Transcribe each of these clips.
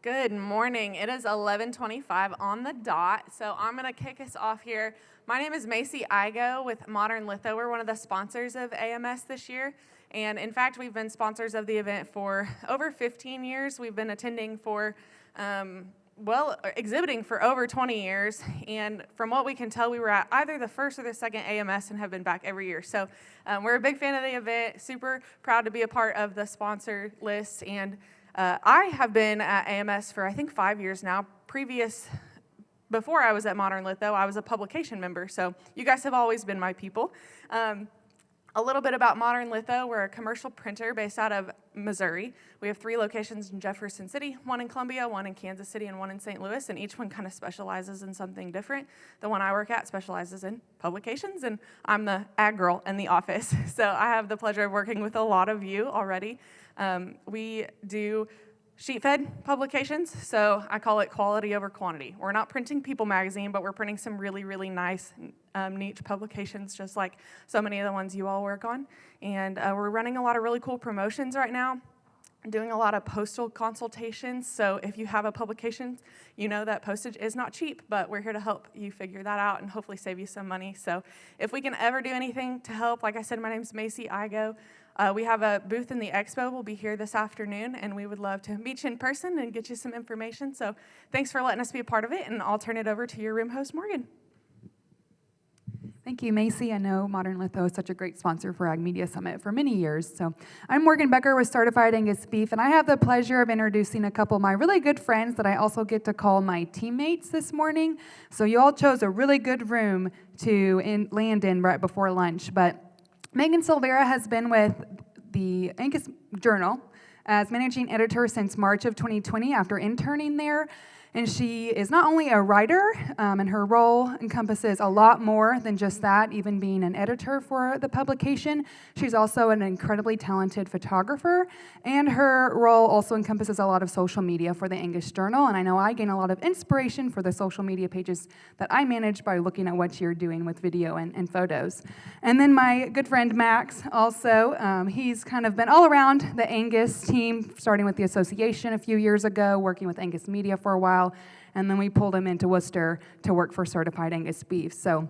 Good morning. It is 11:25 on the dot, so I'm going to kick us off here. My name is Macy Igo with Modern Litho. We're one of the sponsors of AMS this year, and in fact, we've been sponsors of the event for over 15 years. We've been attending for, exhibiting for over 20 years, and from what we can tell, we were at either the first or the second AMS and have been back every year. So we're a big fan of the event, super proud to be a part of the sponsor list, and I have been at AMS for, I think, 5 years now. Before I was at Modern Litho, I was a publication member, so you guys have always been my people. A little bit about Modern Litho. We're a commercial printer based out of Missouri. We have 3 locations in Jefferson City, 1 in Columbia, 1 in Kansas City, and 1 in St. Louis, and each one kind of specializes in something different. The one I work at specializes in publications, and I'm the ag girl in the office. So I have the pleasure of working with a lot of you already. We do sheet-fed publications, so I call it quality over quantity. We're not printing People magazine, but we're printing some really, really nice niche publications, just like so many of the ones you all work on. And we're running a lot of really cool promotions right now, doing a lot of postal consultations. So if you have a publication, you know that postage is not cheap, but we're here to help you figure that out and hopefully save you some money. So if we can ever do anything to help, like I said, my name's Macy Igo. We have a booth in the expo. We'll be here this afternoon, and we would love to meet you in person and get you some information. So thanks for letting us be a part of it, and I'll turn it over to your room host, Morgan. Thank you, Macy. I know Modern Litho is such a great sponsor for Ag Media Summit for many years. So I'm Morgan Becker with Certified Angus Beef, and I have the pleasure of introducing a couple of my really good friends that I also get to call my teammates this morning. So you all chose a really good room to land in right before lunch. But Megan Silveira has been with the Angus Journal as managing editor since March of 2020 after interning there. And she is not only a writer, and her role encompasses a lot more than just that, even being an editor for the publication. She's also an incredibly talented photographer, and her role also encompasses a lot of social media for the Angus Journal. And I know I gain a lot of inspiration for the social media pages that I manage by looking at what you're doing with video and photos. And then my good friend Max also, he's kind of been all around the Angus team, starting with the association a few years ago, working with Angus Media for a while. And then we pulled him into Worcester to work for Certified Angus Beef. So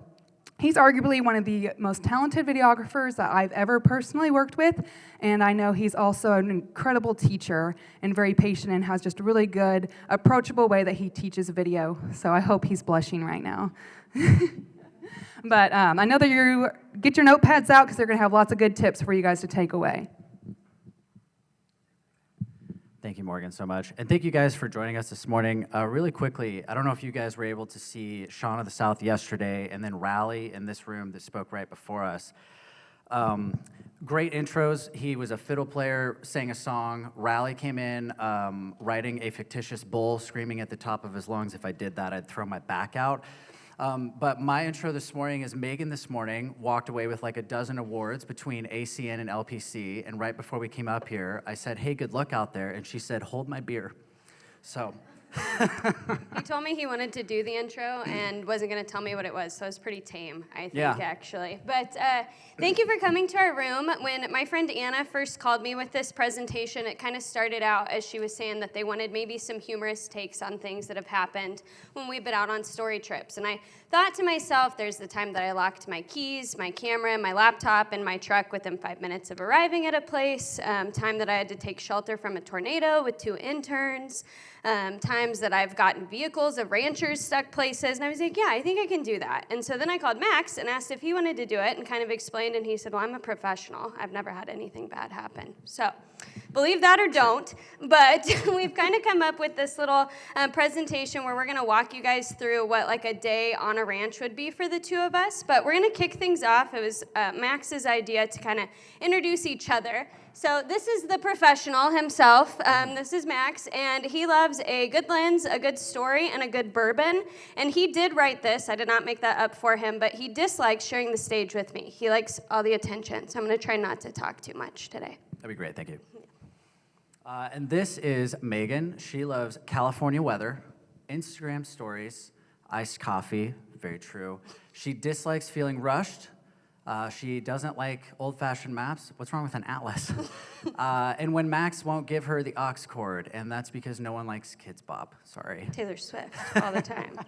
he's arguably one of the most talented videographers that I've ever personally worked with, and I know he's also an incredible teacher and very patient and has just a really good, approachable way that he teaches video. So I hope he's blushing right now. But I know that you get your notepads out because they're going to have lots of good tips for you guys to take away. Thank you, Morgan, so much. And thank you guys for joining us this morning. Really quickly, I don't know if you guys were able to see Sean of the South yesterday and then Rally in this room that spoke right before us. Great intros. He was a fiddle player, sang a song. Rally came in riding a fictitious bull, screaming at the top of his lungs, if I did that, I'd throw my back out. But my intro this morning is Megan this morning walked away with like a dozen awards between ACN and LPC, and right before we came up here, I said, hey, good luck out there, and she said, hold my beer. So. He told me he wanted to do the intro and wasn't going to tell me what it was, so it was pretty tame, I think, actually. But thank you for coming to our room. When my friend Anna first called me with this presentation, it kind of started out as she was saying that they wanted maybe some humorous takes on things that have happened when we've been out on story trips. And I thought to myself, there's the time that I locked my keys, my camera, my laptop, and my truck within 5 minutes of arriving at a place, time that I had to take shelter from a tornado with 2 interns, times that I've gotten vehicles of ranchers stuck places, and I was like, yeah, I think I can do that. And so then I called Max and asked if he wanted to do it and kind of explained, and he said, well, I'm a professional. I've never had anything bad happen. So believe that or don't, but we've kind of come up with this little presentation where we're going to walk you guys through what like a day on a ranch would be for the 2 of us, but we're going to kick things off. It was Max's idea to kind of introduce each other. So this is the professional himself. This is Max, and he loves a good lens, a good story, and a good bourbon. And he did write this. I did not make that up for him, but he dislikes sharing the stage with me. He likes all the attention, so I'm going to try not to talk too much today. That'd be great, thank you. And this is Megan. She loves California weather, Instagram stories, iced coffee, very true. She dislikes feeling rushed. She doesn't like old-fashioned maps. What's wrong with an atlas? And when Max won't give her the aux cord, and that's because no one likes Kids Bop. Sorry. Taylor Swift all the time.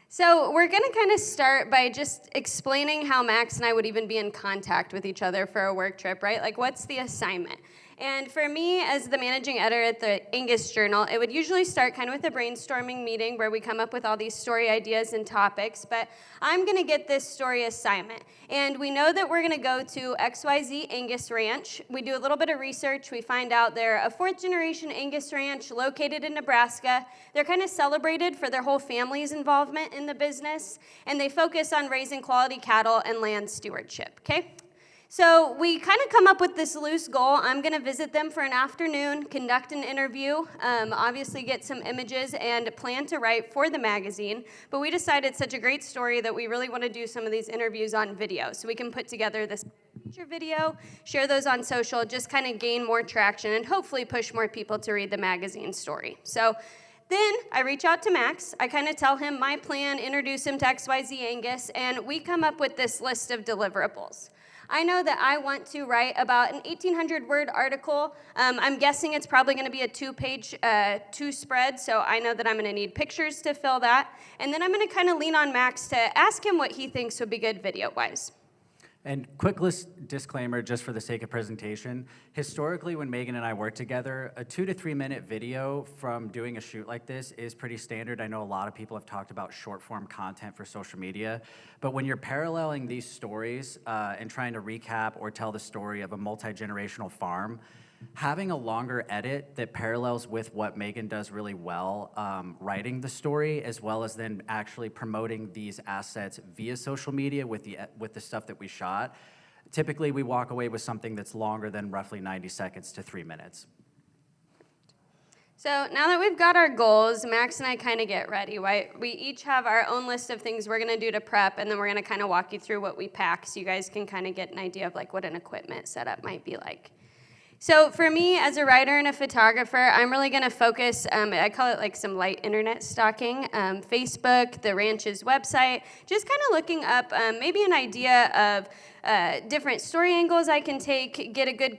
So we're going to kind of start by just explaining how Max and I would even be in contact with each other for a work trip, right? Like, what's the assignment? And for me, as the managing editor at the Angus Journal, it would usually start kind of with a brainstorming meeting where we come up with all these story ideas and topics, but I'm going to get this story assignment. And we know that we're going to go to XYZ Angus Ranch. We do a little bit of research. We find out they're a fourth-generation Angus ranch located in Nebraska. They're kind of celebrated for their whole family's involvement in the business, and they focus on raising quality cattle and land stewardship, okay? So we kind of come up with this loose goal. I'm going to visit them for an afternoon, conduct an interview, obviously get some images, and plan to write for the magazine. But we decided it's such a great story that we really want to do some of these interviews on video. So we can put together this feature video, share those on social, just kind of gain more traction, and hopefully push more people to read the magazine story. So then I reach out to Max. I kind of tell him my plan, introduce him to XYZ Angus, and we come up with this list of deliverables. I know that I want to write about an 1,800-word article. I'm guessing it's probably going to be a two-page, two-spread, so I know that I'm going to need pictures to fill that. And then I'm going to kind of lean on Max to ask him what he thinks would be good video-wise. And quick disclaimer, just for the sake of presentation. Historically, when Megan and I work together, a 2 to 3 minute video from doing a shoot like this is pretty standard. I know a lot of people have talked about short form content for social media, but when you're paralleling these stories and trying to recap or tell the story of a multi-generational farm, having a longer edit that parallels with what Megan does really well, writing the story, as well as then actually promoting these assets via social media with the stuff that we shot. Typically, we walk away with something that's longer than roughly 90 seconds to 3 minutes. So now that we've got our goals, Max and I kind of get ready, right? We each have our own list of things we're going to do to prep, and then we're going to kind of walk you through what we pack so you guys can kind of get an idea of like what an equipment setup might be like. So for me, as a writer and a photographer, I'm really going to focus, I call it like some light internet stalking, Facebook, the ranch's website, just kind of looking up maybe an idea of different story angles I can take, get a good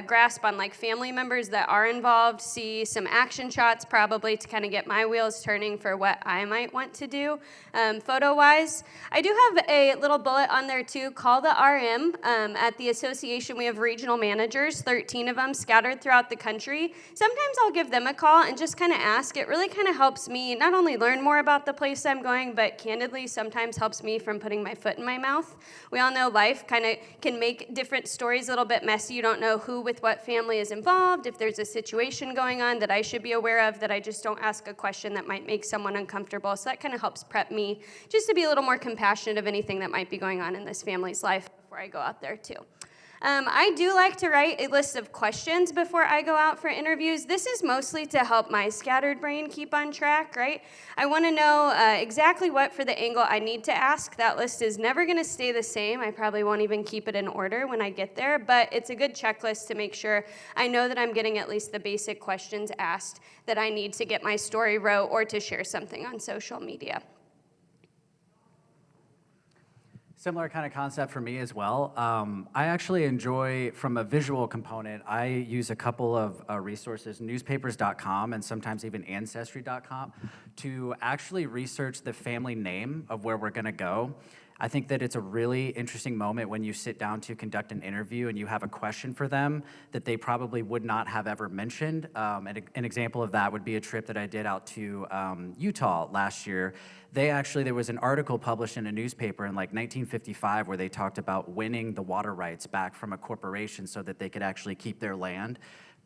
grasp on like family members that are involved, see some action shots probably to kind of get my wheels turning for what I might want to do photo-wise. I do have a little bullet on there too, call the RM. At the association we have regional managers, 13 of them scattered throughout the country. Sometimes I'll give them a call and just kind of ask. It really kind of helps me not only learn more about the place I'm going, but candidly sometimes helps me from putting my foot in my mouth. We all know life kind of can make different stories a little bit messy. You don't know who with what family is involved, if there's a situation going on that I should be aware of, that I just don't ask a question that might make someone uncomfortable. So that kind of helps prep me just to be a little more compassionate of anything that might be going on in this family's life before I go out there too. I do like to write a list of questions before I go out for interviews. This is mostly to help my scattered brain keep on track, right? I want to know exactly what for the angle I need to ask. That list is never going to stay the same. I probably won't even keep it in order when I get there, but it's a good checklist to make sure I know that I'm getting at least the basic questions asked that I need to get my story wrote or to share something on social media. Similar kind of concept for me as well. I actually enjoy, from a visual component, I use a couple of resources, newspapers.com and sometimes even ancestry.com, to actually research the family name of where we're gonna go. I think that it's a really interesting moment when you sit down to conduct an interview and you have a question for them that they probably would not have ever mentioned. An example of that would be a trip that I did out to Utah last year. There was an article published in a newspaper in like 1955 where they talked about winning the water rights back from a corporation so that they could actually keep their land.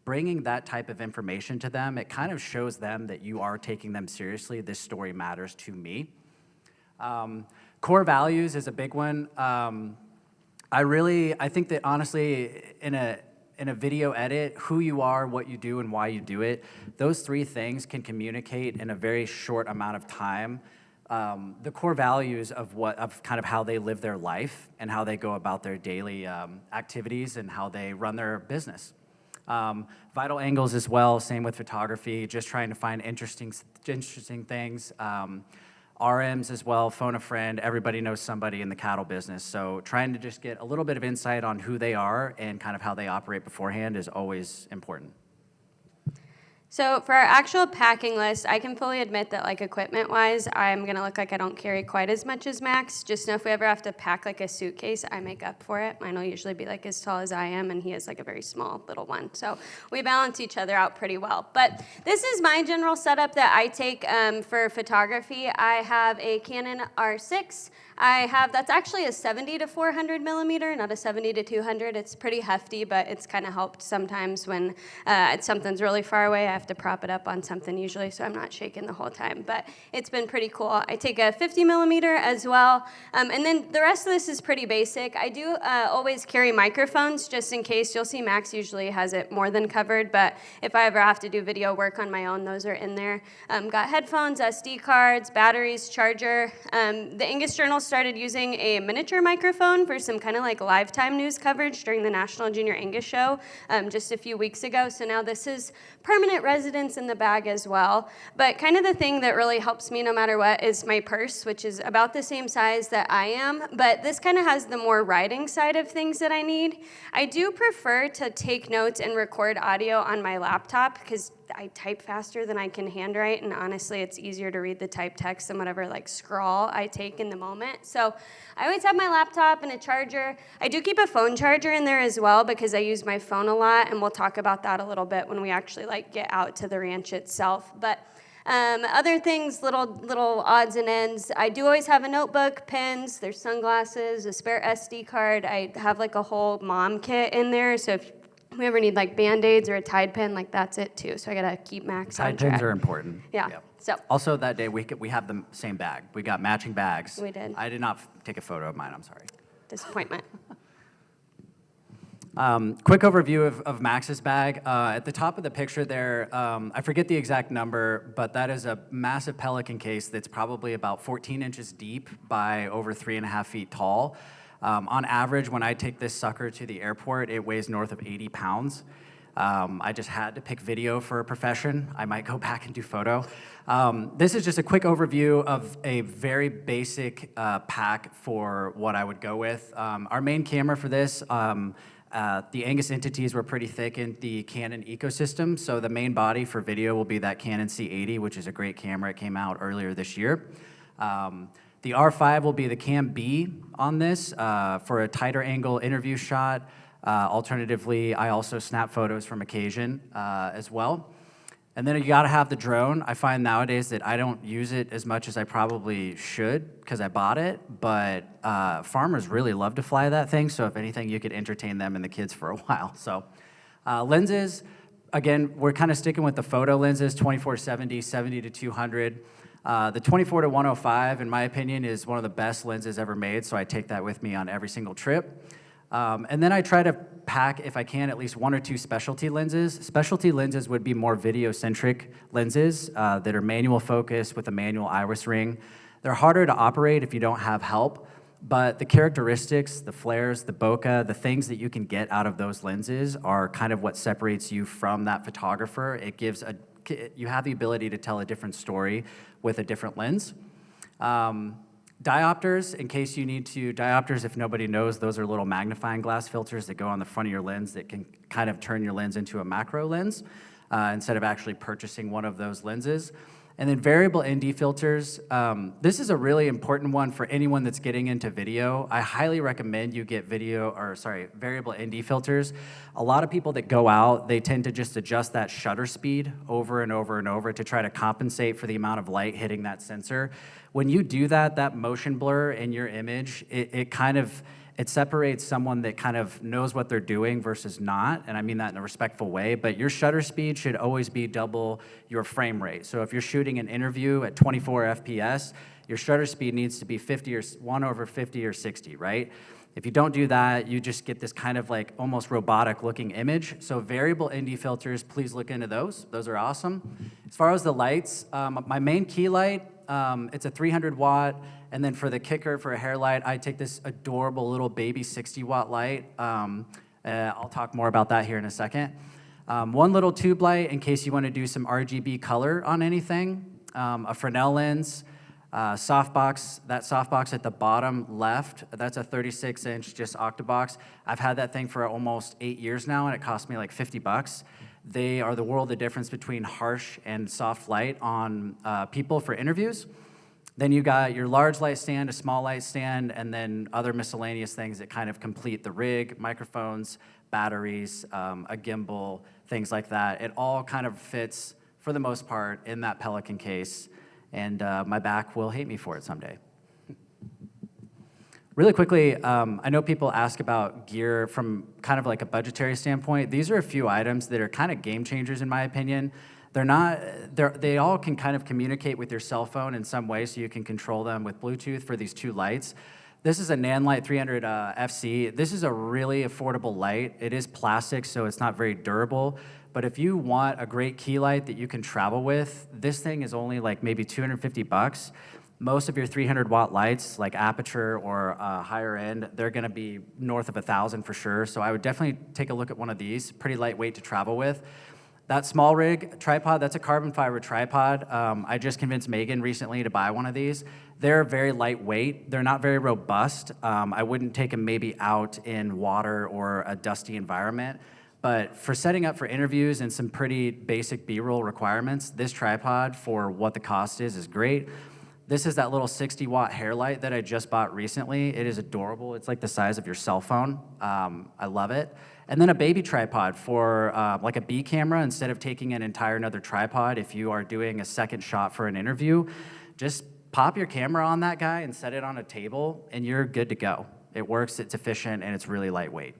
Bringing that type of information to them, it kind of shows them that you are taking them seriously. This story matters to me. Core values is a big one. I think that honestly, in a video edit, who you are, what you do, and why you do it, those three things can communicate in a very short amount of time the core values of kind of how they live their life and how they go about their daily activities and how they run their business. Vital angles as well, same with photography, just trying to find interesting things. RMs as well, phone a friend, everybody knows somebody in the cattle business. So trying to just get a little bit of insight on who they are and kind of how they operate beforehand is always important. So for our actual packing list, I can fully admit that, like, equipment-wise, I'm gonna look like I don't carry quite as much as Max. Just know if we ever have to pack like a suitcase, I make up for it. Mine will usually be like as tall as I am, and he is like a very small little one. So we balance each other out pretty well. But this is my general setup that I take for photography. I have a Canon R6. That's actually a 70 to 400 millimeter, not a 70 to 200. It's pretty hefty, but it's kind of helped sometimes when something's really far away. I have to prop it up on something usually, so I'm not shaking the whole time. But it's been pretty cool. I take a 50 millimeter as well. And then the rest of this is pretty basic. I do always carry microphones just in case. You'll see Max usually has it more than covered, but if I ever have to do video work on my own, those are in there. Got headphones, SD cards, batteries, charger. The Angus Journal started using a miniature microphone for some kind of like live-time news coverage during the National Junior Angus Show just a few weeks ago. So now this is permanent residence in the bag as well. But kind of the thing that really helps me no matter what is my purse, which is about the same size that I am. But this kind of has the more writing side of things that I need. I do prefer to take notes and record audio on my laptop because I type faster than I can handwrite, and honestly, it's easier to read the typed text than whatever like scrawl I take in the moment. So I always have my laptop and a charger. I do keep a phone charger in there as well because I use my phone a lot, and we'll talk about that a little bit when we actually like get out to the ranch itself. But other things, little odds and ends. I do always have a notebook, pens, there's sunglasses, a spare SD card. I have like a whole mom kit in there, so if we ever need like Band-Aids or a Tide pen, like that's it too. So I gotta keep Max on track. Tide pens are important. Yeah. Yep. So Also that day, we have the same bag. We got matching bags. We did. I did not take a photo of mine, I'm sorry. disappointment. Quick overview of Max's bag. At the top of the picture there, I forget the exact number, but that is a massive pelican case that's probably about 14 inches deep by over 3.5 feet tall. On average, when I take this sucker to the airport, it weighs north of 80 pounds. I just had to pick video for a profession. I might go back and do photo. This is just a quick overview of a very basic pack for what I would go with. Our main camera for this, the Angus entities were pretty thick in the Canon ecosystem, so the main body for video will be that Canon C80, which is a great camera. It came out earlier this year. The R5 will be the Cam B on this for a tighter angle interview shot. Alternatively, I also snap photos from occasion as well. And then you gotta have the drone. I find nowadays that I don't use it as much as I probably should because I bought it, but farmers really love to fly that thing, so if anything, you could entertain them and the kids for a while. So lenses, again, we're kind of sticking with the photo lenses, 24-70, 70 to 200. The 24 to 105, in my opinion, is one of the best lenses ever made, so I take that with me on every single trip. And then I try to pack, if I can, at least 1 or 2 specialty lenses. Specialty lenses would be more video-centric lenses that are manual focus with a manual iris ring. They're harder to operate if you don't have help, but the characteristics, the flares, the bokeh, the things that you can get out of those lenses are kind of what separates you from that photographer. It gives you have the ability to tell a different story with a different lens. Diopters, in case you need to, diopters, if nobody knows, those are little magnifying glass filters that go on the front of your lens that can kind of turn your lens into a macro lens instead of actually purchasing one of those lenses. And then variable ND filters. This is a really important one for anyone that's getting into video. I highly recommend you get variable ND filters. A lot of people that go out, they tend to just adjust that shutter speed over and over and over to try to compensate for the amount of light hitting that sensor. When you do that, that motion blur in your image, it separates someone that kind of knows what they're doing versus not, and I mean that in a respectful way, but your shutter speed should always be double your frame rate. So if you're shooting an interview at 24 FPS, your shutter speed needs to be 1/50 or 60, right? If you don't do that, you just get this kind of like almost robotic looking image. So variable ND filters, please look into those. Those are awesome. As far as the lights, my main key light, it's a 300 watt, and then for the kicker, for a hair light, I take this adorable little baby 60-watt light. I'll talk more about that here in a second. One little tube light in case you want to do some RGB color on anything. A Fresnel lens. Softbox, that softbox at the bottom left, that's a 36-inch just octabox. I've had that thing for almost 8 years now, and it cost me like $50. They are the world of difference between harsh and soft light on people for interviews. Then you got your large light stand, a small light stand, and then other miscellaneous things that kind of complete the rig, microphones, batteries, a gimbal, things like that. It all kind of fits, for the most part, in that Pelican case, and my back will hate me for it someday. Really quickly, I know people ask about gear from kind of like a budgetary standpoint. These are a few items that are kind of game changers in my opinion. They all can kind of communicate with your cell phone in some way, so you can control them with Bluetooth for these two lights. This is a Nanlite 300 FC. This is a really affordable light. It is plastic, so it's not very durable. But if you want a great key light that you can travel with, this thing is only like maybe $250. Most of your 300-watt lights, like Aperture or higher end, they're gonna be north of 1,000 for sure. So I would definitely take a look at one of these. Pretty lightweight to travel with. That small rig tripod, that's a carbon fiber tripod. I just convinced Megan recently to buy one of these. They're very lightweight. They're not very robust. I wouldn't take them maybe out in water or a dusty environment. But for setting up for interviews and some pretty basic B-roll requirements, this tripod for what the cost is great. This is that little 60-watt hair light that I just bought recently. It is adorable. It's like the size of your cell phone. I love it. And then a baby tripod for like a B camera. Instead of taking an entire another tripod, if you are doing a second shot for an interview, just pop your camera on that guy and set it on a table, and you're good to go. It works, it's efficient, and it's really lightweight.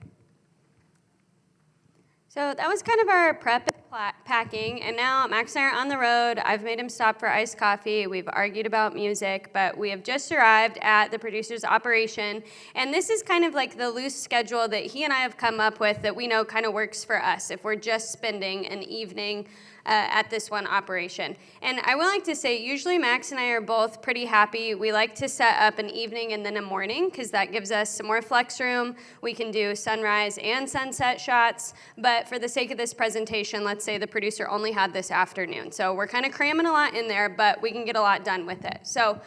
So that was kind of our prep and packing, and now Max and I are on the road. I've made him stop for iced coffee. We've argued about music, but we have just arrived at the producer's operation, and this is kind of like the loose schedule that he and I have come up with that we know kind of works for us if we're just spending an evening at this one operation. And I would like to say, usually Max and I are both pretty happy. We like to set up an evening and then a morning because that gives us some more flex room. We can do sunrise and sunset shots, but for the sake of this presentation, let's say the producer only had this afternoon. So we're kind of cramming a lot in there, but we can get a lot done with it. So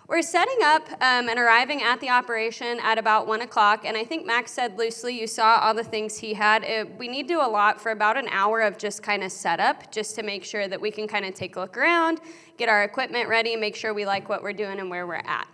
we're setting up and arriving at the operation at about 1 o'clock, and I think Max said loosely, you saw all the things he had. We need to do a lot for about an hour of just kind of setup, just to make sure that we can kind of take a look around, get our equipment ready, make sure we like what we're doing and where we're at.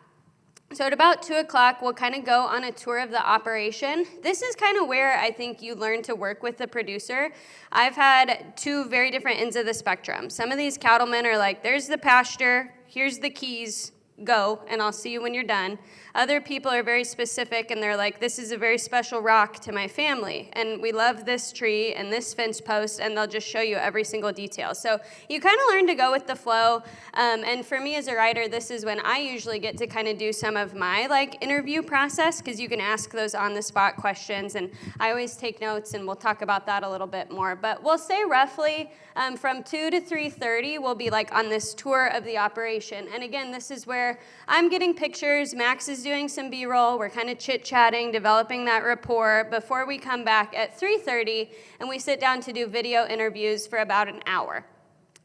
So at about 2 o'clock, we'll kind of go on a tour of the operation. This is kind of where I think you learn to work with the producer. I've had two very different ends of the spectrum. Some of these cattlemen are like, there's the pasture, here's the keys, go, and I'll see you when you're done. Other people are very specific, and they're like, this is a very special rock to my family, and we love this tree and this fence post, and they'll just show you every single detail. So you kind of learn to go with the flow, and for me as a writer, this is when I usually get to kind of do some of my interview process, because you can ask those on-the-spot questions, and I always take notes, and we'll talk about that a little bit more. But we'll say roughly from 2 to 3:30, we'll be on this tour of the operation. And again, this is where I'm getting pictures, Max is doing some B-roll, we're kind of chit-chatting, developing that rapport before we come back at 3:30 and we sit down to do video interviews for about an hour.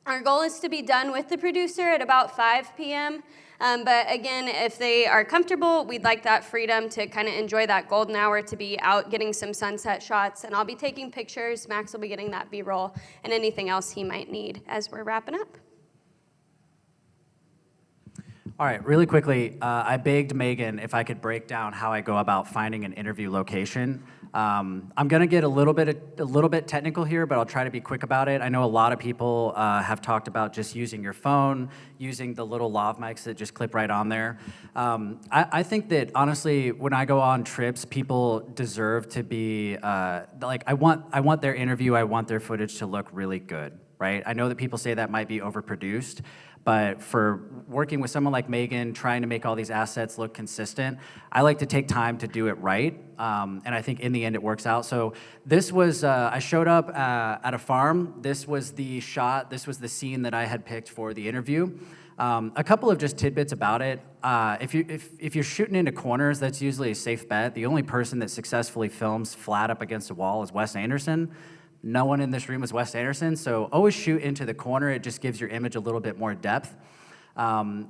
Our goal is to be done with the producer at about 5 p.m. But again, if they are comfortable, we'd like that freedom to kind of enjoy that golden hour to be out getting some sunset shots. And I'll be taking pictures, Max will be getting that B-roll, and anything else he might need as we're wrapping up. All right, really quickly, I begged Megan if I could break down how I go about finding an interview location. I'm gonna get a little bit technical here, but I'll try to be quick about it. I know a lot of people have talked about just using your phone, using the little lav mics that just clip right on there. I think that honestly, when I go on trips, people deserve to be I want their interview, I want their footage to look really good, right? I know that people say that might be overproduced, but for working with someone like Megan, trying to make all these assets look consistent, I like to take time to do it right, and I think in the end it works out. So this was, I showed up at a farm. This was the shot, this was the scene that I had picked for the interview. A couple of just tidbits about it. If you're shooting into corners, that's usually a safe bet. The only person that successfully films flat up against a wall is Wes Anderson. No one in this room is Wes Anderson, so always shoot into the corner. It just gives your image a little bit more depth.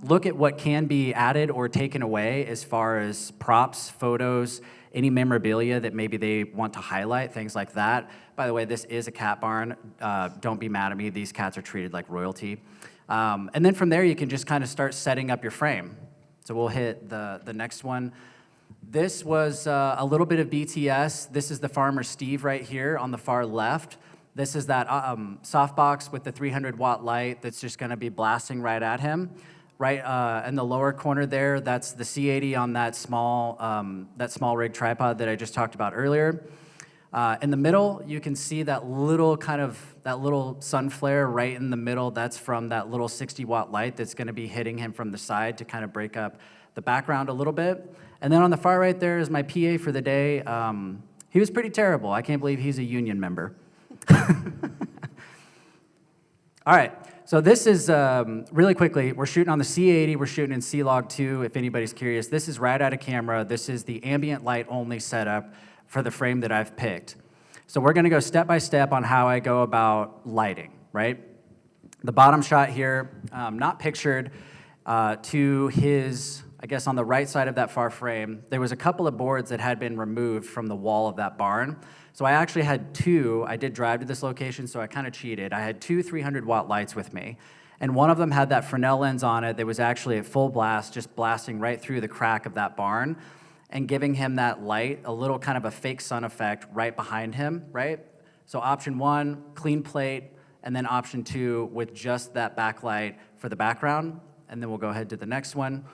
look at what can be added or taken away as far as props, photos, any memorabilia that maybe they want to highlight, things like that. By the way, this is a cat barn. Don't be mad at me. These cats are treated like royalty. And then from there, you can just kind of start setting up your frame. So we'll hit the next one. This was a little bit of BTS. This is the farmer Steve right here on the far left. This is that softbox with the 300-watt light that's just going to be blasting right at him. Right in the lower corner there, that's the C80 on that small rig tripod that I just talked about earlier. In the middle, you can see that little sun flare right in the middle. That's from that little 60-watt light that's going to be hitting him from the side to kind of break up the background a little bit. And then on the far right there is my PA for the day. He was pretty terrible. I can't believe he's a union member. All right, so this is, really quickly, we're shooting on the C80, we're shooting in C-Log 2, if anybody's curious. This is right out of camera. This is the ambient light only setup for the frame that I've picked. So we're gonna go step by step on how I go about lighting, right? The bottom shot here, not pictured, to his, I guess on the right side of that far frame, there was a couple of boards that had been removed from the wall of that barn. So I actually had two. I did drive to this location, so I kind of cheated. I had two 300-watt lights with me, and one of them had that Fresnel lens on it that was actually at full blast, just blasting right through the crack of that barn and giving him that light, a little kind of a fake sun effect right behind him, right? So option one, clean plate, and then option two with just that backlight for the background, and then we'll go ahead to the next one.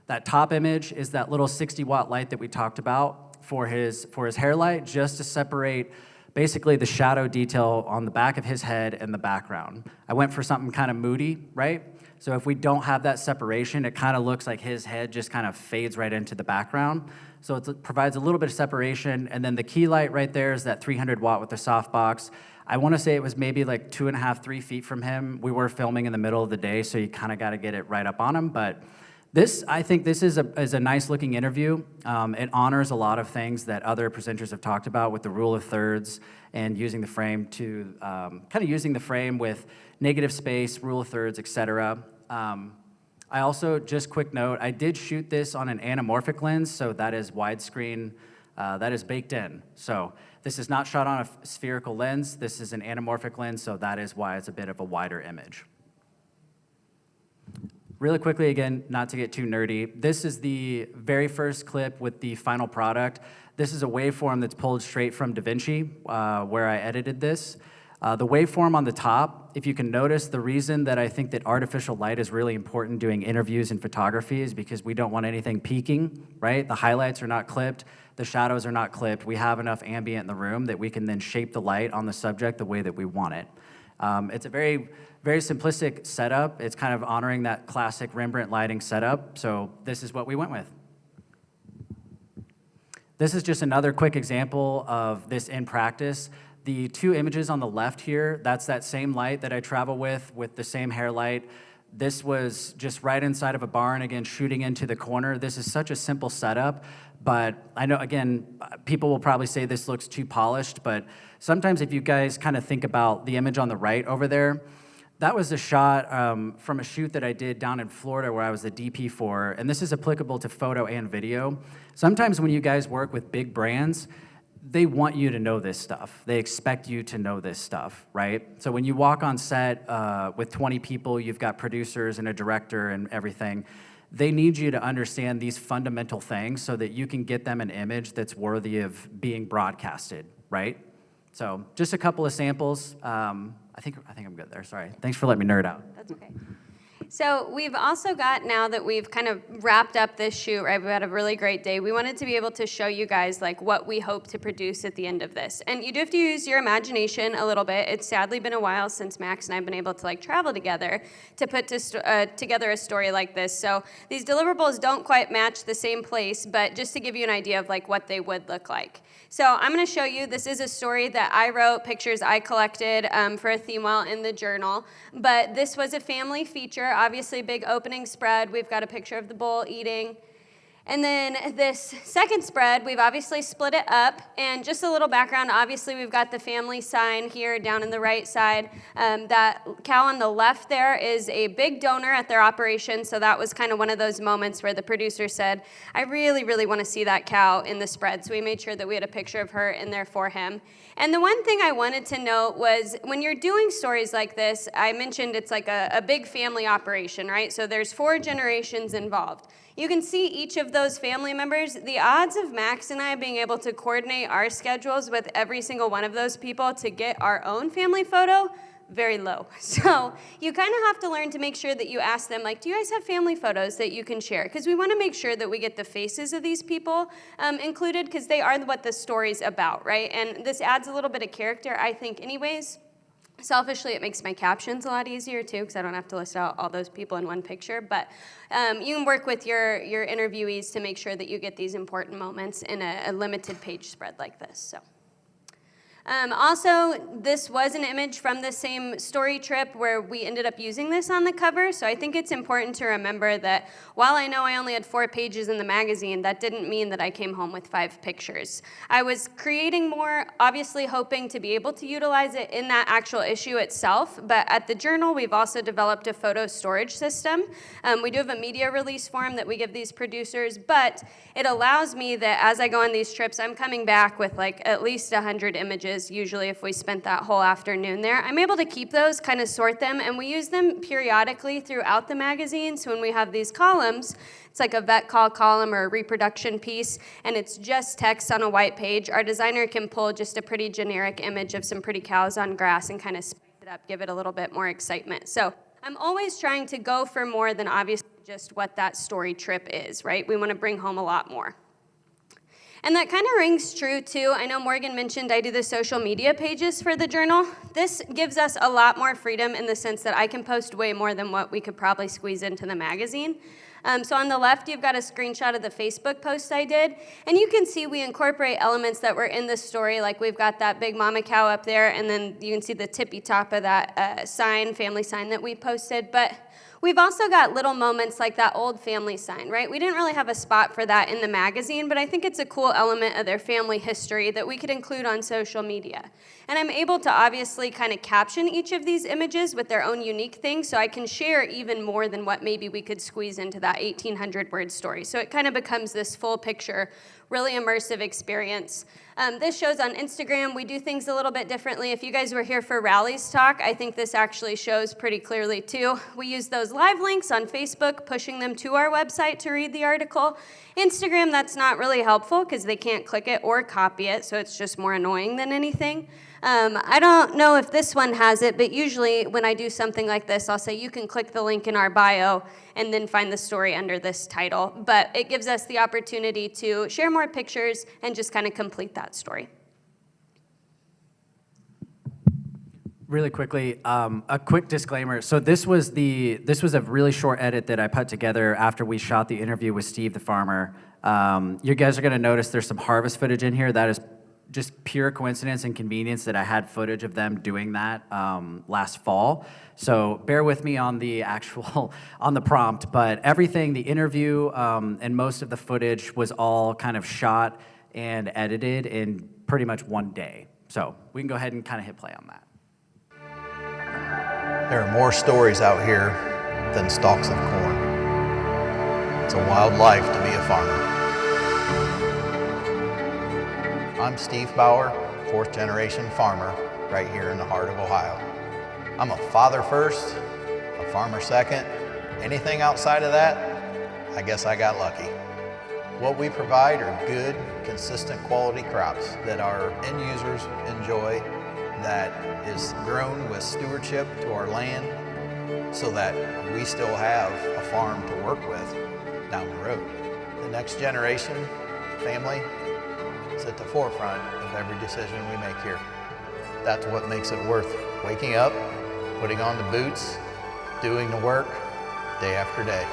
That top image is that little 60-watt light that we talked about for his hair light, just to separate basically the shadow detail on the back of his head and the background. I went for something kind of moody, right? So if we don't have that separation, it kind of looks like his head just kind of fades right into the background. So it provides a little bit of separation. And then the key light right there is that 300-watt with the softbox. I want to say it was maybe like 2.5, 3 feet from him. We were filming in the middle of the day, so you kind of got to get it right up on him. But I think this is a nice looking interview. It honors a lot of things that other presenters have talked about with the rule of thirds and using the frame to, kind of using the frame with negative space, rule of thirds, etc. I also, just quick note, I did shoot this on an anamorphic lens, so that is widescreen, that is baked in. So this is not shot on a spherical lens, this is an anamorphic lens, so that is why it's a bit of a wider image. Really quickly, again, not to get too nerdy, this is the very first clip with the final product. This is a waveform that's pulled straight from DaVinci, where I edited this. The waveform on the top, if you can notice, the reason that I think that artificial light is really important doing interviews and photography is because we don't want anything peaking, right? The highlights are not clipped, the shadows are not clipped. We have enough ambient in the room that we can then shape the light on the subject the way that we want it. It's a very simplistic setup. It's kind of honoring that classic Rembrandt lighting setup, so this is what we went with. This is just another quick example of this in practice. The two images on the left here, that's that same light that I travel with the same hair light. This was just right inside of a barn, again, shooting into the corner. This is such a simple setup, but I know, again, people will probably say this looks too polished, but sometimes if you guys kind of think about the image on the right over there, that was a shot from a shoot that I did down in Florida where I was the DP for, and this is applicable to photo and video. Sometimes when you guys work with big brands, they want you to know this stuff. They expect you to know this stuff, right? So when you walk on set with 20 people, you've got producers and a director and everything, they need you to understand these fundamental things so that you can get them an image that's worthy of being broadcasted, right? So just a couple of samples. I think I'm good there, sorry. Thanks for letting me nerd out. That's okay. So we've also got, now that we've kind of wrapped up this shoot, right, we've had a really great day, we wanted to be able to show you guys like what we hope to produce at the end of this. And you do have to use your imagination a little bit. It's sadly been a while since Max and I have been able to like travel together to put together a story like this. So these deliverables don't quite match the same place, but just to give you an idea of like what they would look like. So I'm going to show you, this is a story that I wrote, pictures I collected for a theme while in the journal, but this was a family feature, obviously big opening spread. We've got a picture of the bull eating, And then this second spread, we've obviously split it up. And just a little background, obviously we've got the family sign here down in the right side. That cow on the left there is a big donor at their operation. So that was kind of one of those moments where the producer said, I really, really want to see that cow in the spread. So we made sure that we had a picture of her in there for him. And the one thing I wanted to note was when you're doing stories like this, I mentioned it's like a big family operation, right? So there's 4 generations involved. You can see each of those family members. The odds of Max and I being able to coordinate our schedules with every single one of those people to get our own family photo, very low. So you kind of have to learn to make sure that you ask them, like, do you guys have family photos that you can share? Because we want to make sure that we get the faces of these people included, because they are what the story's about, right? And this adds a little bit of character, I think, anyways. Selfishly, it makes my captions a lot easier, too, because I don't have to list out all those people in one picture. But you can work with your interviewees to make sure that you get these important moments in a limited page spread like this. So. Also, this was an image from the same story trip where we ended up using this on the cover, so I think it's important to remember that while I know I only had 4 pages in the magazine, that didn't mean that I came home with 5 pictures. I was creating more, obviously hoping to be able to utilize it in that actual issue itself, but at the Journal, we've also developed a photo storage system. We do have a media release form that we give these producers, but it allows me that as I go on these trips, I'm coming back with like at least 100 images. Usually if we spent that whole afternoon there. I'm able to keep those, kind of sort them, and we use them periodically throughout the magazine. So when we have these columns, it's like a vet call column or a reproduction piece, and it's just text on a white page. Our designer can pull just a pretty generic image of some pretty cows on grass and kind of spice it up, give it a little bit more excitement. So I'm always trying to go for more than obviously just what that story trip is, right? We want to bring home a lot more. And that kind of rings true, too. I know Morgan mentioned I do the social media pages for the Journal. This gives us a lot more freedom in the sense that I can post way more than what we could probably squeeze into the magazine. So on the left, you've got a screenshot of the Facebook post I did. And you can see we incorporate elements that were in the story, like we've got that big mama cow up there, and then you can see the tippy top of that family sign that we posted. But we've also got little moments like that old family sign, right? We didn't really have a spot for that in the magazine, but I think it's a cool element of their family history that we could include on social media. And I'm able to obviously kind of caption each of these images with their own unique things, so I can share even more than what maybe we could squeeze into that 1,800-word story. So it kind of becomes this full picture, really immersive experience. This shows on Instagram. We do things a little bit differently. If you guys were here for Rally's talk, I think this actually shows pretty clearly too. We use those live links on Facebook, pushing them to our website to read the article. Instagram, that's not really helpful because they can't click it or copy it, so it's just more annoying than anything. I don't know if this one has it, but usually when I do something like this, I'll say you can click the link in our bio and then find the story under this title. But it gives us the opportunity to share more pictures and just kind of complete that story. Really quickly, a quick disclaimer. So this was a really short edit that I put together after we shot the interview with Steve the farmer. You guys are going to notice there's some harvest footage in here. That is just pure coincidence and convenience that I had footage of them doing that last fall. So bear with me on the on the prompt, but everything, the interview and most of the footage was all kind of shot and edited in pretty much one day. So we can go ahead and kind of hit play on that. There are more stories out here than stalks of corn. It's a wild life to be a farmer. I'm Steve Bauer, 4th generation farmer right here in the heart of Ohio. I'm a father first, a farmer second. Anything outside of that, I guess I got lucky. What we provide are good, consistent quality crops that our end users enjoy, that is grown with stewardship to our land so that we still have a farm to work with down the road. The next generation, family, is at the forefront of every decision we make here. That's what makes it worth waking up, putting on the boots, doing the work day after day.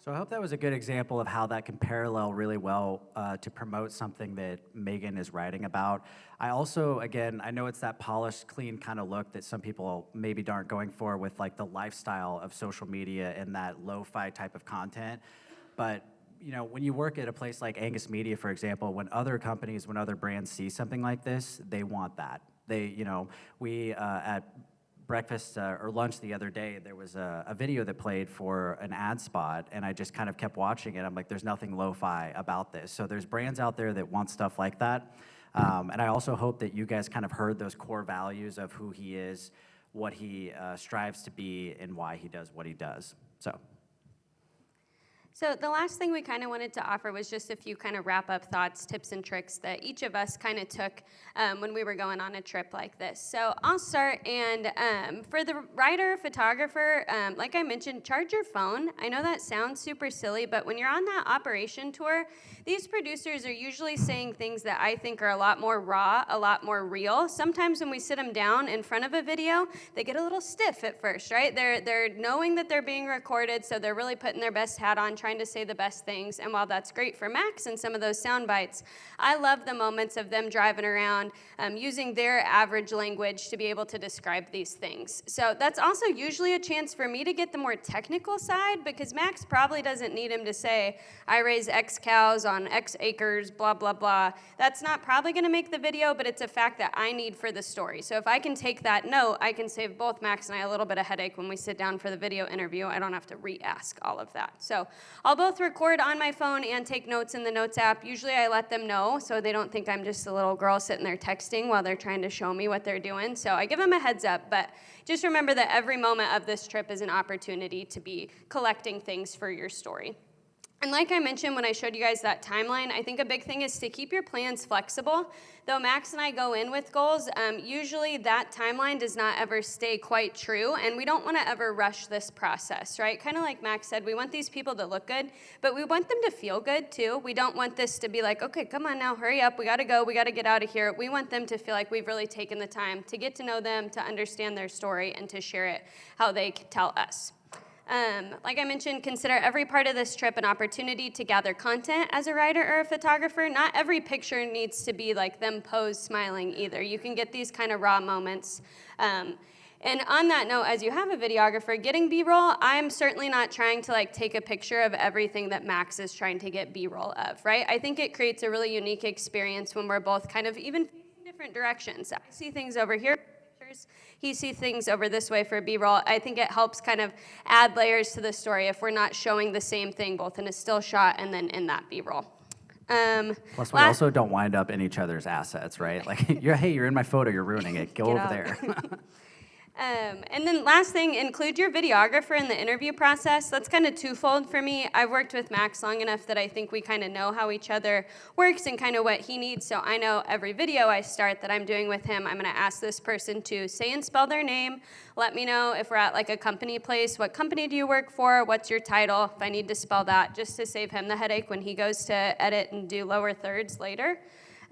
So I hope that was a good example of how that can parallel really well to promote something that Megan is writing about. I also, again, I know it's that polished, clean kind of look that some people maybe aren't going for with like the lifestyle of social media and that lo-fi type of content. But when you work at a place like Angus Media, for example, when other companies, when other brands see something like this, they want that. We at breakfast or lunch the other day, there was a video that played for an ad spot, and I just kind of kept watching it. I'm like, there's nothing lo-fi about this. So there's brands out there that want stuff like that. And I also hope that you guys kind of heard those core values of who he is, what he strives to be, and why he does what he does. So the last thing we kind of wanted to offer was just a few kind of wrap-up thoughts, tips, and tricks that each of us kind of took when we were going on a trip like this. So I'll start, and for the writer, photographer, like I mentioned, charge your phone. I know that sounds super silly, but when you're on that operation tour, these producers are usually saying things that I think are a lot more raw, a lot more real. Sometimes when we sit them down in front of a video, they get a little stiff at first, right? They're knowing that they're being recorded, so they're really putting their best hat on, trying to say the best things. And while that's great for Max and some of those sound bites, I love the moments of them driving around, using their average language to be able to describe these things. So that's also usually a chance for me to get the more technical side, because Max probably doesn't need him to say, I raise X cows on X acres, blah, blah, blah. That's not probably going to make the video, but it's a fact that I need for the story. So if I can take that note, I can save both Max and I a little bit of headache when we sit down for the video interview. I don't have to re-ask all of that. So I'll both record on my phone and take notes in the Notes app. Usually I let them know so they don't think I'm just a little girl sitting there texting while they're trying to show me what they're doing. So I give them a heads up, but just remember that every moment of this trip is an opportunity to be collecting things for your story. And like I mentioned when I showed you guys that timeline, I think a big thing is to keep your plans flexible. Though Max and I go in with goals, usually that timeline does not ever stay quite true, and we don't want to ever rush this process, right? Kind of like Max said, we want these people to look good, but we want them to feel good too. We don't want this to be like, okay, come on now, hurry up, we got to go, we got to get out of here. We want them to feel like we've really taken the time to get to know them, to understand their story, and to share it how they tell us. Like I mentioned, consider every part of this trip an opportunity to gather content as a writer or a photographer. Not every picture needs to be like them posed smiling either. You can get these kind of raw moments. And on that note, as you have a videographer getting B-roll, I'm certainly not trying to like take a picture of everything that Max is trying to get B-roll of, right? I think it creates a really unique experience when we're both kind of even facing different directions. I see things over here. He sees things over this way for B-roll. I think it helps kind of add layers to the story if we're not showing the same thing both in a still shot and then in that B-roll. Plus, we also don't wind up in each other's assets, right? Like, you're in my photo, you're ruining it. Go over there. And then last thing, include your videographer in the interview process. That's kind of twofold for me. I've worked with Max long enough that I think we kind of know how each other works and kind of what he needs. So I know every video I start that I'm doing with him, I'm going to ask this person to say and spell their name. Let me know if we're at like a company place. What company do you work for? What's your title? If I need to spell that, just to save him the headache when he goes to edit and do lower thirds later.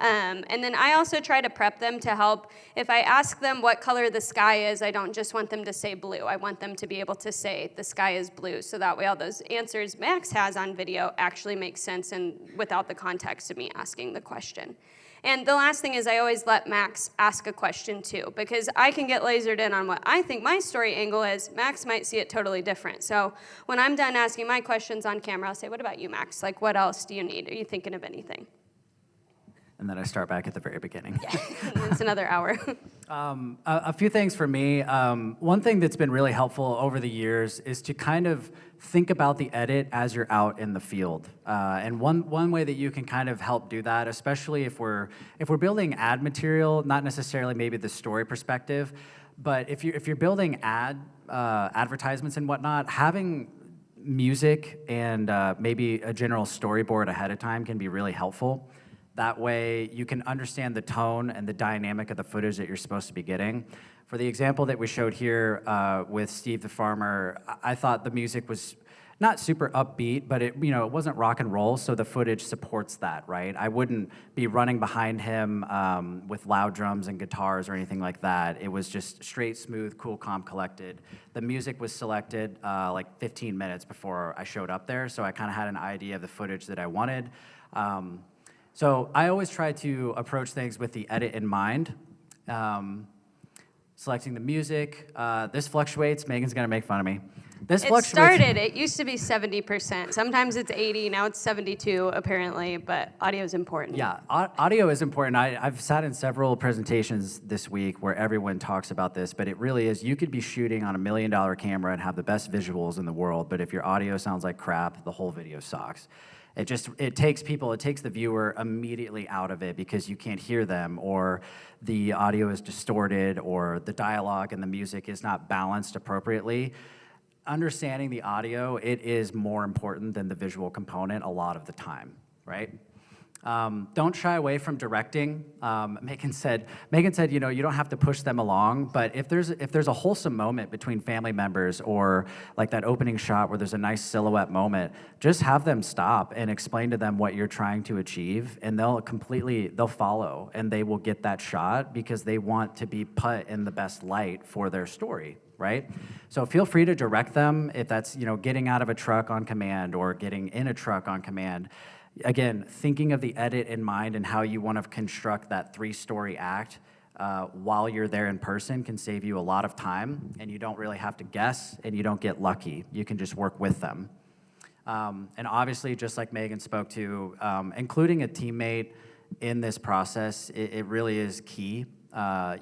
And then I also try to prep them to help. If I ask them what color the sky is, I don't just want them to say blue. I want them to be able to say the sky is blue, so that way all those answers Max has on video actually make sense and without the context of me asking the question. And the last thing is I always let Max ask a question too, because I can get lasered in on what I think my story angle is. Max might see it totally different. So when I'm done asking my questions on camera, I'll say, what about you, Max? Like, what else do you need? Are you thinking of anything? And then I start back at the very beginning. Yeah, it's another hour. A few things for me. One thing that's been really helpful over the years is to kind of think about the edit as you're out in the field. And one way that you can kind of help do that, especially if we're building ad material, not necessarily maybe the story perspective, but if you're building advertisements and whatnot, having music and maybe a general storyboard ahead of time can be really helpful. That way, you can understand the tone and the dynamic of the footage that you're supposed to be getting. For the example that we showed here with Steve the farmer, I thought the music was not super upbeat, but it wasn't rock and roll, so the footage supports that, right? I wouldn't be running behind him with loud drums and guitars or anything like that. It was just straight, smooth, cool, calm, collected. The music was selected like 15 minutes before I showed up there, so I kind of had an idea of the footage that I wanted. So I always try to approach things with the edit in mind. Selecting the music. This fluctuates. Megan's gonna make fun of me. This fluctuates. It used to be 70%. Sometimes it's 80, now it's 72 apparently, but audio is important. Yeah, audio is important. I've sat in several presentations this week where everyone talks about this, but it really is, you could be shooting on $1 million camera and have the best visuals in the world, but if your audio sounds like crap, the whole video sucks. It takes the viewer immediately out of it because you can't hear them, or the audio is distorted, or the dialogue and the music is not balanced appropriately. Understanding the audio, it is more important than the visual component a lot of the time, right? Don't shy away from directing. Megan said, you don't have to push them along, but if there's a wholesome moment between family members, or like that opening shot where there's a nice silhouette moment, just have them stop and explain to them what you're trying to achieve, and they'll follow, and they will get that shot because they want to be put in the best light for their story, right? So feel free to direct them if that's, getting out of a truck on command or getting in a truck on command. Again, thinking of the edit in mind and how you want to construct that 3-story act while you're there in person can save you a lot of time, and you don't really have to guess, and you don't get lucky. You can just work with them. And obviously, just like Megan spoke to, including a teammate in this process, it really is key.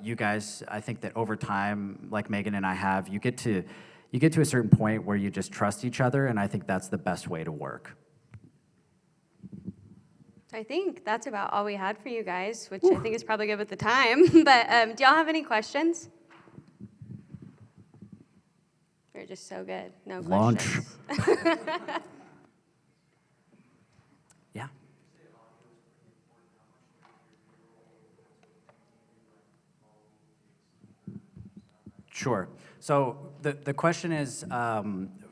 You guys, I think that over time, like Megan and I have, you get to a certain point where you just trust each other, and I think that's the best way to work. I think that's about all we had for you guys, which I think is probably good with the time. But do y'all have any questions? You're just so good. No Launch. questions. Yeah. Sure. So the question is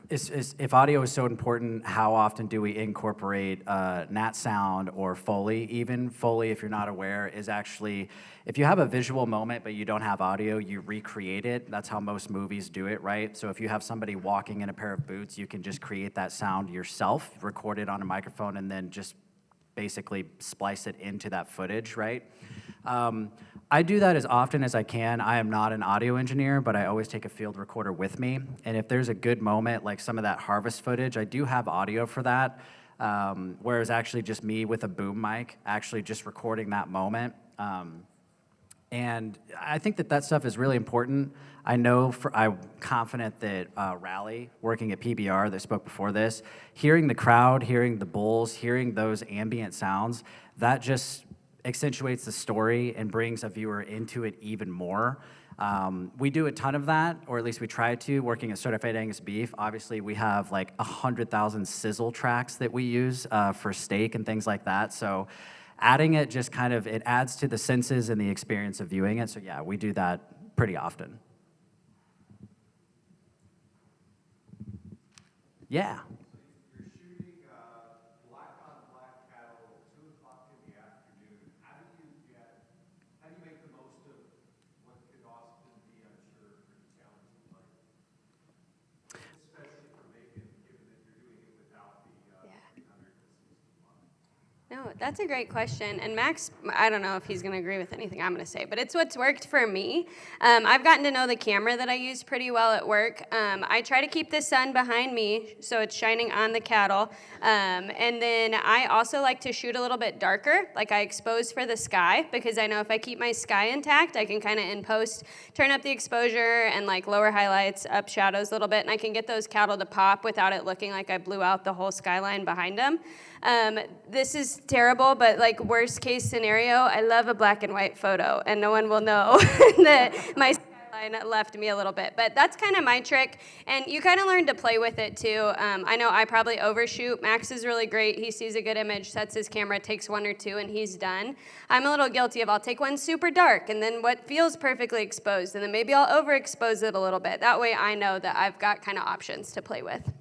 if audio is so important, how often do we incorporate nat sound or Foley? Even Foley, if you're not aware, is actually, if you have a visual moment but you don't have audio, you recreate it. That's how most movies do it, right? So if you have somebody walking in a pair of boots, you can just create that sound yourself, record it on a microphone, and then just basically splice it into that footage, right? I do that as often as I can. I am not an audio engineer, but I always take a field recorder with me. And if there's a good moment, like some of that harvest footage, I do have audio for that, whereas actually just me with a boom mic, actually just recording that moment. And I think that stuff is really important. I'm confident that Rally, working at PBR that spoke before this, hearing the crowd, hearing the bulls, hearing those ambient sounds, that just accentuates the story and brings a viewer into it even more. We do a ton of that, or at least we try to, working at Certified Angus Beef. Obviously, we have like 100,000 sizzle tracks that we use for steak and things like that. So adding it just kind of, it adds to the senses and the experience of viewing it. So yeah, we do that pretty often. Yeah. You're shooting black on black cattle at 2 o'clock in the afternoon. How do you make the most of what could often be, I'm sure, pretty challenging light? Especially for Megan, given that you're doing it without the 360 watt. No, that's a great question. And Max, I don't know if he's going to agree with anything I'm going to say, but it's what's worked for me. I've gotten to know the camera that I use pretty well at work. I try to keep the sun behind me so it's shining on the cattle. And then I also like to shoot a little bit darker, like I expose for the sky, because I know if I keep my sky intact, I can kind of in post turn up the exposure and like lower highlights, up shadows a little bit, and I can get those cattle to pop without it looking like I blew out the whole skyline behind them. This is terrible, but like worst case scenario, I love a black and white photo, and no one will know that my skyline left me a little bit. But that's kind of my trick, and you kind of learn to play with it too. I know I probably overshoot. Max is really great. He sees a good image, sets his camera, takes one or two, and he's done. I'm a little guilty of I'll take one super dark, and then what feels perfectly exposed, and then maybe I'll overexpose it a little bit. That way I know that I've got kind of options to play with.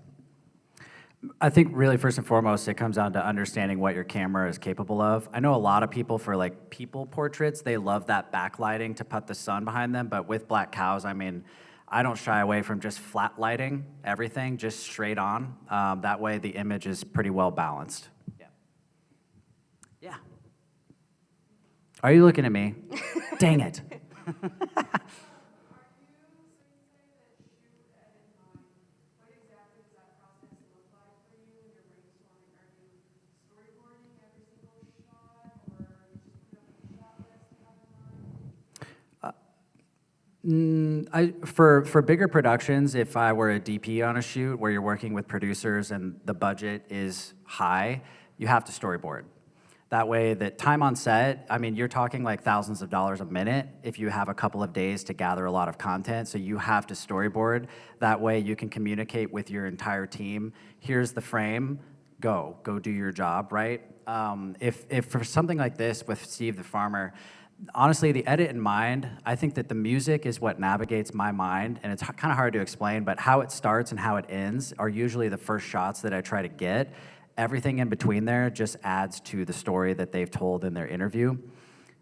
I think really first and foremost, it comes down to understanding what your camera is capable of. I know a lot of people for like people portraits, they love that backlighting to put the sun behind them, but with black cows, I mean, I don't shy away from just flat lighting everything, just straight on. That way the image is pretty well balanced. Yeah. Yeah. Are you looking at me? Dang it. For bigger productions, if I were a DP on a shoot where you're working with producers and the budget is high, you have to storyboard. That way, the time on set, I mean, you're talking like thousands of dollars a minute if you have a couple of days to gather a lot of content, so you have to storyboard. That way, you can communicate with your entire team. Here's the frame, go do your job, right? If for something like this with Steve the Farmer, honestly, the edit in mind, I think that the music is what navigates my mind, and it's kind of hard to explain, but how it starts and how it ends are usually the first shots that I try to get. Everything in between there just adds to the story that they've told in their interview.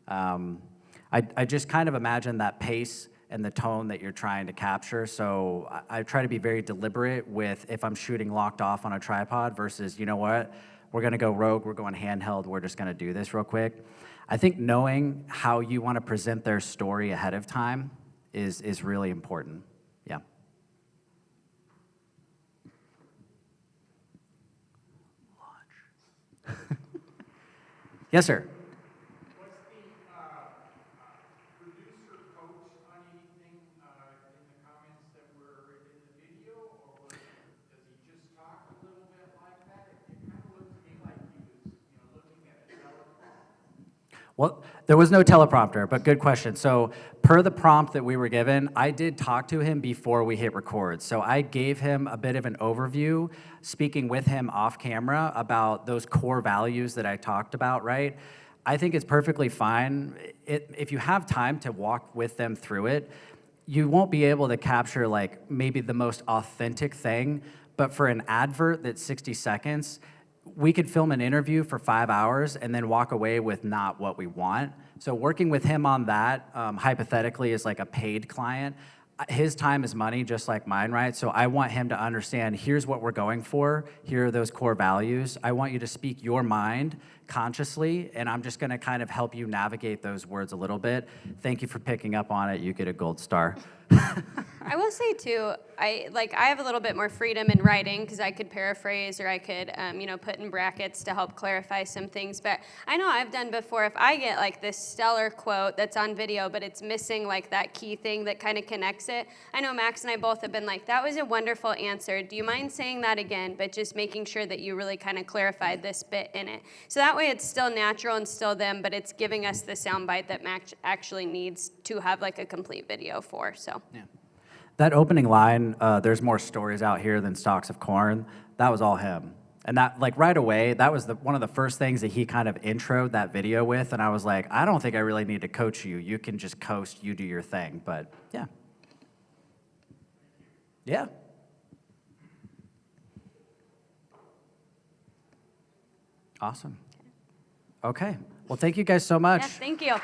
I just kind of imagine that pace and the tone that you're trying to capture, so I try to be very deliberate with if I'm shooting locked off on a tripod versus, you know what, we're gonna go rogue, we're going handheld, we're just gonna do this real quick. I think knowing how you want to present their story ahead of time is really important. Yeah. Launch. Yes, sir. Was the producer coach on anything in the comments that were in the video, or does he just talk a little bit like that? It kind of looked to me like he was, looking at a teleprompter. Well, there was no teleprompter, but good question. So per the prompt that we were given, I did talk to him before we hit record. So I gave him a bit of an overview, speaking with him off camera about those core values that I talked about, right? I think it's perfectly fine. If you have time to walk with them through it, you won't be able to capture like maybe the most authentic thing, but for an advert that's 60 seconds, we could film an interview for 5 hours and then walk away with not what we want. So working with him on that, hypothetically, is like a paid client. His time is money, just like mine, right? So I want him to understand, here's what we're going for, here are those core values. I want you to speak your mind consciously, and I'm just gonna kind of help you navigate those words a little bit. Thank you for picking up on it. You get a gold star. I will say too, I have a little bit more freedom in writing because I could paraphrase or I could, put in brackets to help clarify some things. But I know I've done before, if I get like this stellar quote that's on video, but it's missing like that key thing that kind of connects it. I know Max and I both have been like, that was a wonderful answer. Do you mind saying that again? But just making sure that you really kind of clarified this bit in it. So that way it's still natural and still them, but it's giving us the soundbite that Max actually needs to have like a complete video for. So. Yeah. That opening line, there's more stories out here than stalks of corn, that was all him. And that, like right away, that was one of the first things that he kind of introed that video with, and I was like, I don't think I really need to coach you. You can just coast, you do your thing, but yeah. Yeah. Awesome. Okay, well, thank you guys so much. Yeah, thank you.